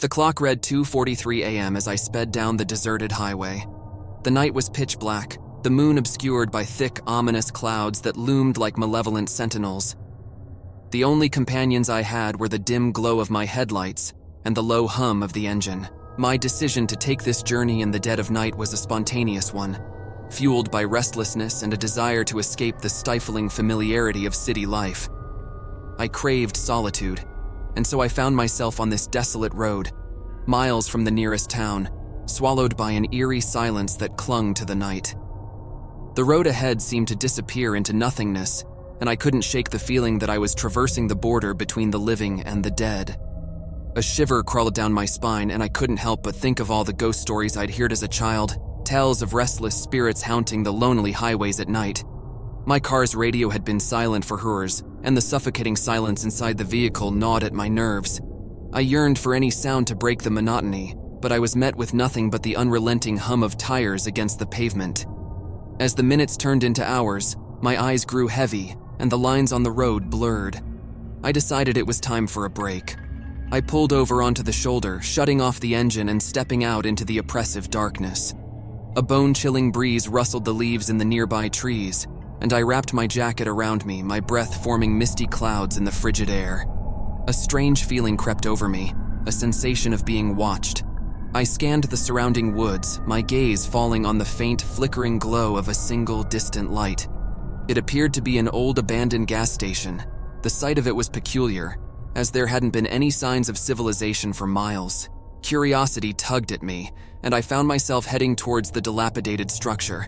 The clock read 2:43 a.m. as I sped down the deserted highway. The night was pitch black, the moon obscured by thick, ominous clouds that loomed like malevolent sentinels. The only companions I had were the dim glow of my headlights and the low hum of the engine. My decision to take this journey in the dead of night was a spontaneous one, fueled by restlessness and a desire to escape the stifling familiarity of city life. I craved solitude, and so I found myself on this desolate road, miles from the nearest town, swallowed by an eerie silence that clung to the night. The road ahead seemed to disappear into nothingness, and I couldn't shake the feeling that I was traversing the border between the living and the dead. A shiver crawled down my spine, and I couldn't help but think of all the ghost stories I'd heard as a child, tales of restless spirits haunting the lonely highways at night. My car's radio had been silent for hours, and the suffocating silence inside the vehicle gnawed at my nerves. I yearned for any sound to break the monotony, but I was met with nothing but the unrelenting hum of tires against the pavement. As the minutes turned into hours, my eyes grew heavy, and the lines on the road blurred. I decided it was time for a break. I pulled over onto the shoulder, shutting off the engine and stepping out into the oppressive darkness. A bone-chilling breeze rustled the leaves in the nearby trees, and I wrapped my jacket around me, my breath forming misty clouds in the frigid air. A strange feeling crept over me, a sensation of being watched. I scanned the surrounding woods, my gaze falling on the faint, flickering glow of a single distant light. It appeared to be an old abandoned gas station. The sight of it was peculiar, as there hadn't been any signs of civilization for miles. Curiosity tugged at me, and I found myself heading towards the dilapidated structure.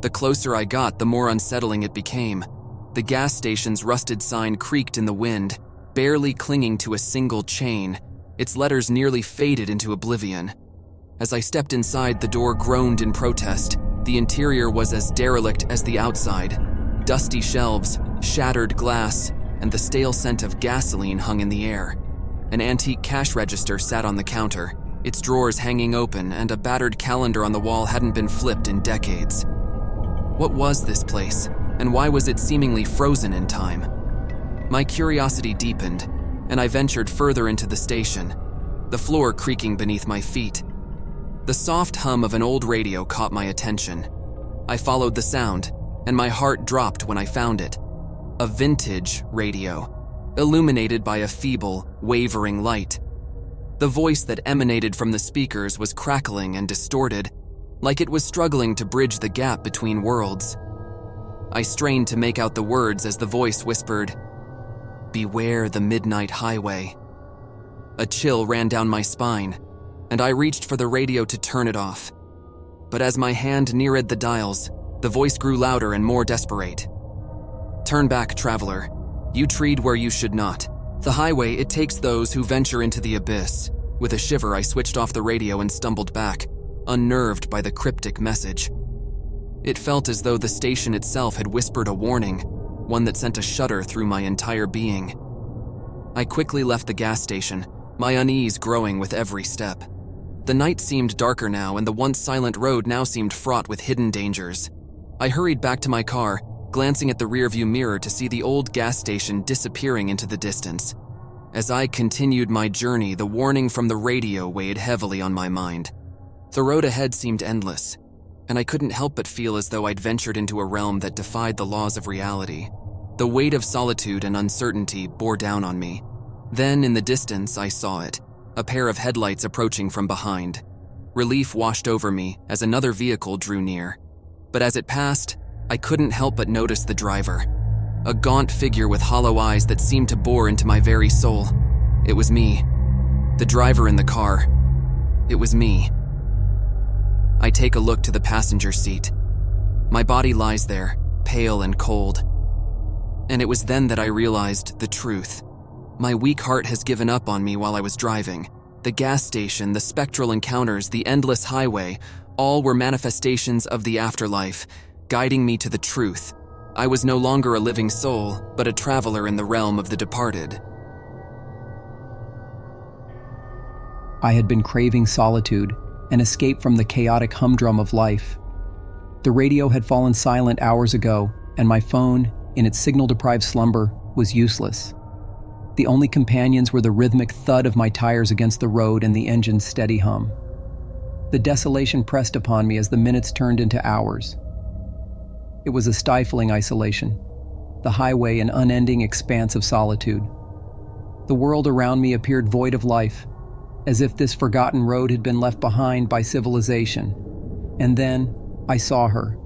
The closer I got, the more unsettling it became. The gas station's rusted sign creaked in the wind, barely clinging to a single chain. Its letters nearly faded into oblivion. As I stepped inside, the door groaned in protest. The interior was as derelict as the outside. Dusty shelves, shattered glass, and the stale scent of gasoline hung in the air. An antique cash register sat on the counter, its drawers hanging open, and a battered calendar on the wall hadn't been flipped in decades. What was this place, and why was it seemingly frozen in time? My curiosity deepened, and I ventured further into the station, the floor creaking beneath my feet. The soft hum of an old radio caught my attention. I followed the sound, and my heart dropped when I found it. A vintage radio, illuminated by a feeble, wavering light. The voice that emanated from the speakers was crackling and distorted, like it was struggling to bridge the gap between worlds. I strained to make out the words as the voice whispered, "Beware the midnight highway." A chill ran down my spine, and I reached for the radio to turn it off. But as my hand neared the dials, the voice grew louder and more desperate. "Turn back, traveler. You tread where you should not. The highway, it takes those who venture into the abyss." With a shiver, I switched off the radio and stumbled back, unnerved by the cryptic message. It felt as though the station itself had whispered a warning, one that sent a shudder through my entire being. I quickly left the gas station, my unease growing with every step. The night seemed darker now, and the once silent road now seemed fraught with hidden dangers. I hurried back to my car, glancing at the rearview mirror to see the old gas station disappearing into the distance. As I continued my journey, the warning from the radio weighed heavily on my mind. The road ahead seemed endless, and I couldn't help but feel as though I'd ventured into a realm that defied the laws of reality. The weight of solitude and uncertainty bore down on me. Then, in the distance, I saw it, a pair of headlights approaching from behind. Relief washed over me as another vehicle drew near. But as it passed, I couldn't help but notice the driver, a gaunt figure with hollow eyes that seemed to bore into my very soul. It was me. The driver in the car. It was me. I take a look to the passenger seat. My body lies there, pale and cold. And it was then that I realized the truth. My weak heart has given up on me while I was driving. The gas station, the spectral encounters, the endless highway, all were manifestations of the afterlife, guiding me to the truth. I was no longer a living soul, but a traveler in the realm of the departed. I had been craving solitude, an escape from the chaotic humdrum of life. The radio had fallen silent hours ago, and my phone, in its signal-deprived slumber, was useless. The only companions were the rhythmic thud of my tires against the road and the engine's steady hum. The desolation pressed upon me as the minutes turned into hours. It was a stifling isolation, the highway an unending expanse of solitude. The world around me appeared void of life, as if this forgotten road had been left behind by civilization. And then I saw her,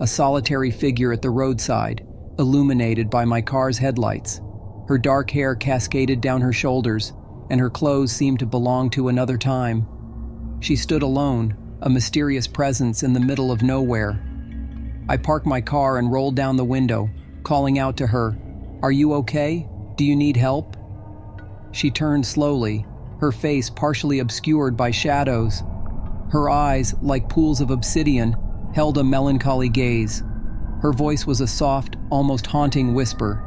a solitary figure at the roadside, illuminated by my car's headlights. Her dark hair cascaded down her shoulders, and her clothes seemed to belong to another time. She stood alone, a mysterious presence in the middle of nowhere. I parked my car and rolled down the window, calling out to her, "Are you okay? Do you need help?" She turned slowly, her face partially obscured by shadows. Her eyes, like pools of obsidian, held a melancholy gaze. Her voice was a soft, almost haunting whisper.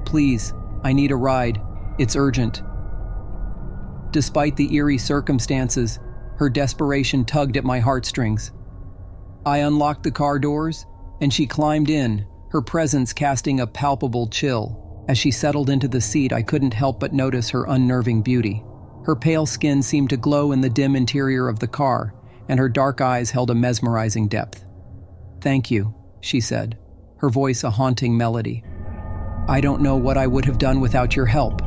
"Please, I need a ride. It's urgent." Despite the eerie circumstances, her desperation tugged at my heartstrings. I unlocked the car doors, and she climbed in, her presence casting a palpable chill. As she settled into the seat, I couldn't help but notice her unnerving beauty. Her pale skin seemed to glow in the dim interior of the car, and her dark eyes held a mesmerizing depth. "Thank you," she said, her voice a haunting melody. "I don't know what I would have done without your help."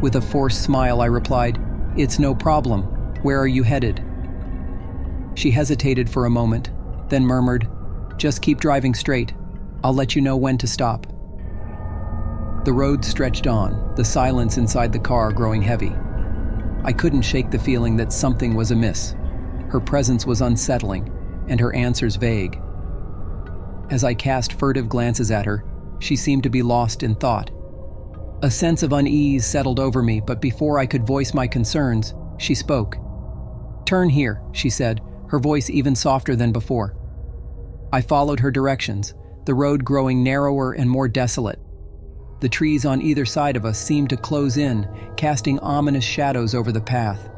With a forced smile, I replied, "It's no problem. Where are you headed?" She hesitated for a moment, then murmured, "Just keep driving straight. I'll let you know when to stop." The road stretched on, the silence inside the car growing heavy. I couldn't shake the feeling that something was amiss. Her presence was unsettling, and her answers vague. As I cast furtive glances at her, she seemed to be lost in thought. A sense of unease settled over me, but before I could voice my concerns, she spoke. "Turn here," she said, her voice even softer than before. I followed her directions, the road growing narrower and more desolate. The trees on either side of us seemed to close in, casting ominous shadows over the path.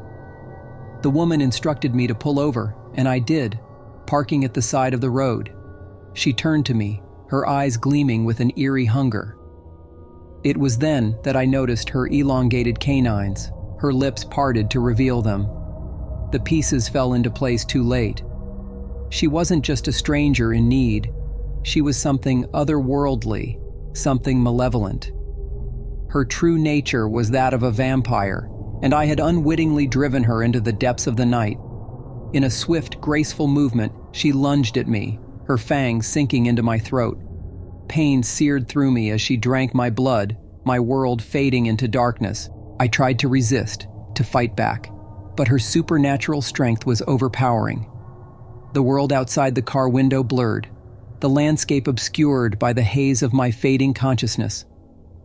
The woman instructed me to pull over, and I did, parking at the side of the road. She turned to me, her eyes gleaming with an eerie hunger. It was then that I noticed her elongated canines, her lips parted to reveal them. The pieces fell into place too late. She wasn't just a stranger in need. She was something otherworldly, something malevolent. Her true nature was that of a vampire, and I had unwittingly driven her into the depths of the night. In a swift, graceful movement, she lunged at me, her fangs sinking into my throat. Pain seared through me as she drank my blood, my world fading into darkness. I tried to resist, to fight back, but her supernatural strength was overpowering. The world outside the car window blurred, the landscape obscured by the haze of my fading consciousness.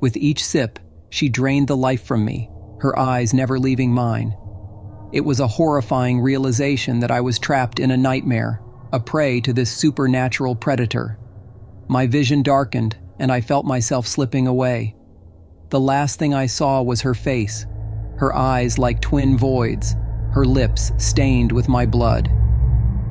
With each sip, she drained the life from me, her eyes never leaving mine. It was a horrifying realization that I was trapped in a nightmare, a prey to this supernatural predator. My vision darkened, and I felt myself slipping away. The last thing I saw was her face, her eyes like twin voids, her lips stained with my blood.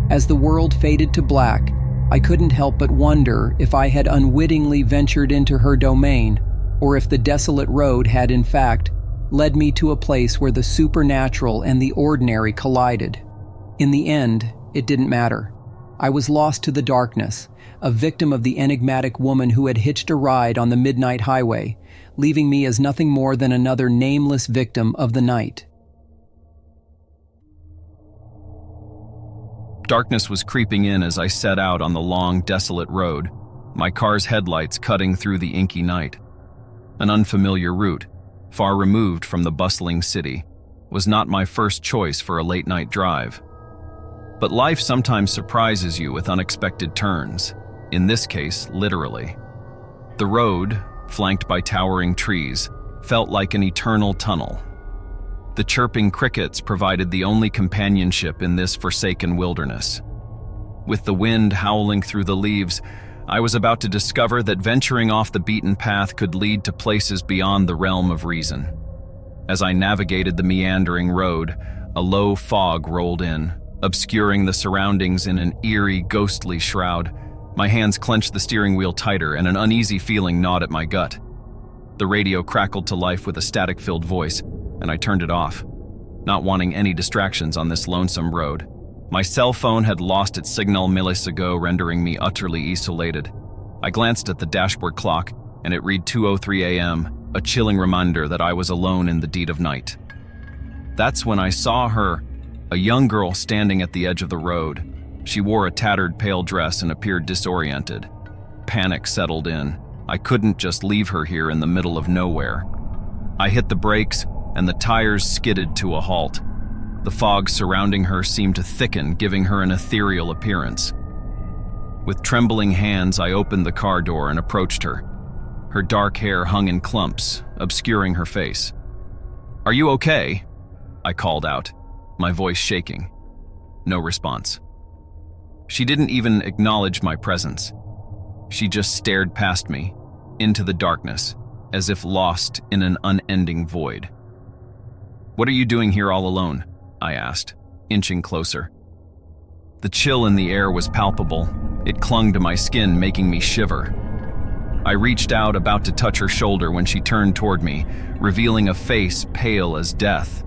As the world faded to black, I couldn't help but wonder if I had unwittingly ventured into her domain, or if the desolate road had, in fact, led me to a place where the supernatural and the ordinary collided. In the end, it didn't matter. I was lost to the darkness, a victim of the enigmatic woman who had hitched a ride on the midnight highway, leaving me as nothing more than another nameless victim of the night. Darkness was creeping in as I set out on the long, desolate road, my car's headlights cutting through the inky night. An unfamiliar route, far removed from the bustling city, was not my first choice for a late-night drive. But life sometimes surprises you with unexpected turns, in this case, literally. The road, flanked by towering trees, felt like an eternal tunnel. The chirping crickets provided the only companionship in this forsaken wilderness. With the wind howling through the leaves, I was about to discover that venturing off the beaten path could lead to places beyond the realm of reason. As I navigated the meandering road, a low fog rolled in, obscuring the surroundings in an eerie, ghostly shroud. My hands clenched the steering wheel tighter, and an uneasy feeling gnawed at my gut. The radio crackled to life with a static-filled voice, and I turned it off, not wanting any distractions on this lonesome road. My cell phone had lost its signal minutes ago, rendering me utterly isolated. I glanced at the dashboard clock, and it read 2:03 a.m., a chilling reminder that I was alone in the dead of night. That's when I saw her, a young girl standing at the edge of the road. She wore a tattered pale dress and appeared disoriented. Panic settled in. I couldn't just leave her here in the middle of nowhere. I hit the brakes, and the tires skidded to a halt. The fog surrounding her seemed to thicken, giving her an ethereal appearance. With trembling hands, I opened the car door and approached her. Her dark hair hung in clumps, obscuring her face. "Are you okay?" I called out, my voice shaking. No response. She didn't even acknowledge my presence. She just stared past me, into the darkness, as if lost in an unending void. "What are you doing here all alone?" I asked, inching closer. The chill in the air was palpable. It clung to my skin, making me shiver. I reached out, about to touch her shoulder, when she turned toward me, revealing a face pale as death.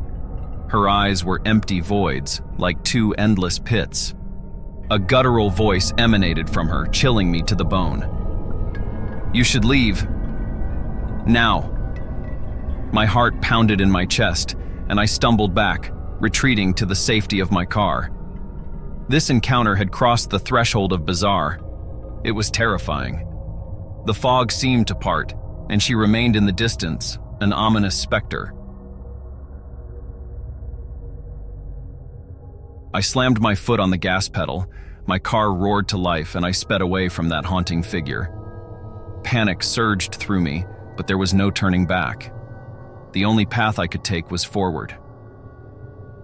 Her eyes were empty voids, like two endless pits. A guttural voice emanated from her, chilling me to the bone. "You should leave. Now." My heart pounded in my chest, and I stumbled back, retreating to the safety of my car. This encounter had crossed the threshold of bizarre. It was terrifying. The fog seemed to part, and she remained in the distance, an ominous specter. I slammed my foot on the gas pedal, my car roared to life, and I sped away from that haunting figure. Panic surged through me, but there was no turning back. The only path I could take was forward.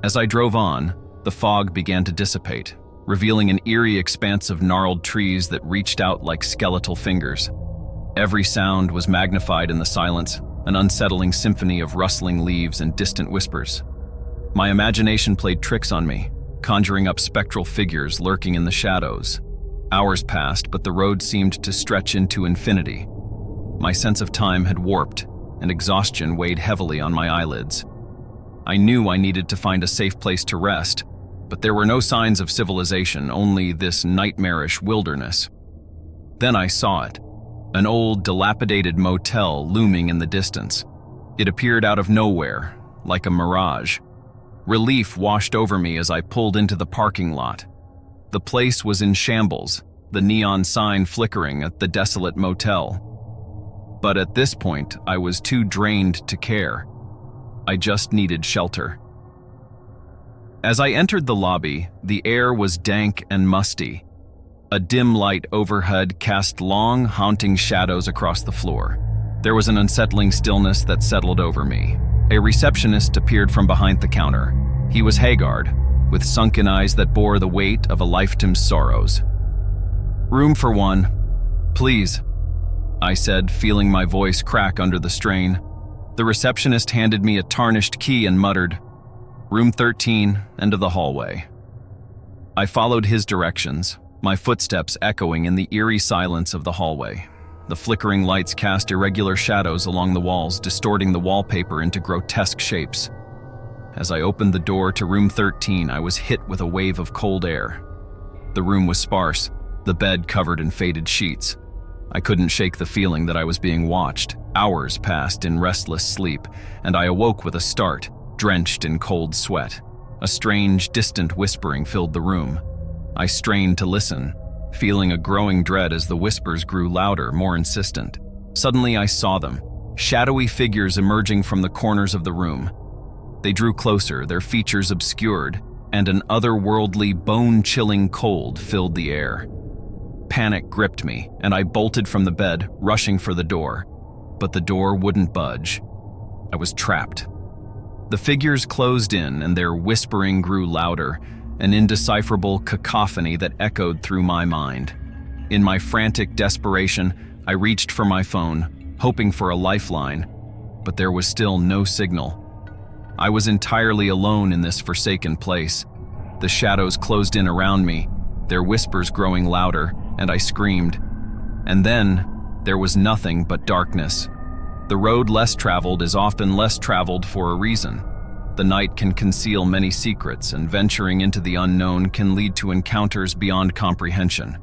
As I drove on, the fog began to dissipate, revealing an eerie expanse of gnarled trees that reached out like skeletal fingers. Every sound was magnified in the silence, an unsettling symphony of rustling leaves and distant whispers. My imagination played tricks on me, conjuring up spectral figures lurking in the shadows. Hours passed, but the road seemed to stretch into infinity. My sense of time had warped, and exhaustion weighed heavily on my eyelids. I knew I needed to find a safe place to rest, but there were no signs of civilization, only this nightmarish wilderness. Then I saw it, an old, dilapidated motel looming in the distance. It appeared out of nowhere, like a mirage. Relief washed over me as I pulled into the parking lot. The place was in shambles, the neon sign flickering at the desolate motel. But at this point, I was too drained to care. I just needed shelter. As I entered the lobby, the air was dank and musty. A dim light overhead cast long, haunting shadows across the floor. There was an unsettling stillness that settled over me. A receptionist appeared from behind the counter. He was haggard, with sunken eyes that bore the weight of a lifetime's sorrows. "Room for one, please," I said, feeling my voice crack under the strain. The receptionist handed me a tarnished key and muttered, "Room 13, end of the hallway." I followed his directions, my footsteps echoing in the eerie silence of the hallway. The flickering lights cast irregular shadows along the walls, distorting the wallpaper into grotesque shapes. As I opened the door to room 13, I was hit with a wave of cold air. The room was sparse, the bed covered in faded sheets. I couldn't shake the feeling that I was being watched. Hours passed in restless sleep, and I awoke with a start, drenched in cold sweat. A strange, distant whispering filled the room. I strained to listen, feeling a growing dread as the whispers grew louder, more insistent. Suddenly I saw them, shadowy figures emerging from the corners of the room. They drew closer, their features obscured, and an otherworldly, bone-chilling cold filled the air. Panic gripped me, and I bolted from the bed, rushing for the door. But the door wouldn't budge. I was trapped. The figures closed in, and their whispering grew louder, an indecipherable cacophony that echoed through my mind. In my frantic desperation, I reached for my phone, hoping for a lifeline, but there was still no signal. I was entirely alone in this forsaken place. The shadows closed in around me, their whispers growing louder, and I screamed. And then, there was nothing but darkness. The road less traveled is often less traveled for a reason. The night can conceal many secrets, and venturing into the unknown can lead to encounters beyond comprehension.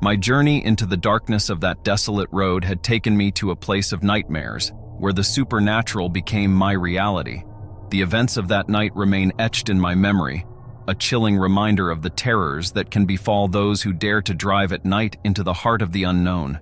My journey into the darkness of that desolate road had taken me to a place of nightmares, where the supernatural became my reality. The events of that night remain etched in my memory, a chilling reminder of the terrors that can befall those who dare to drive at night into the heart of the unknown.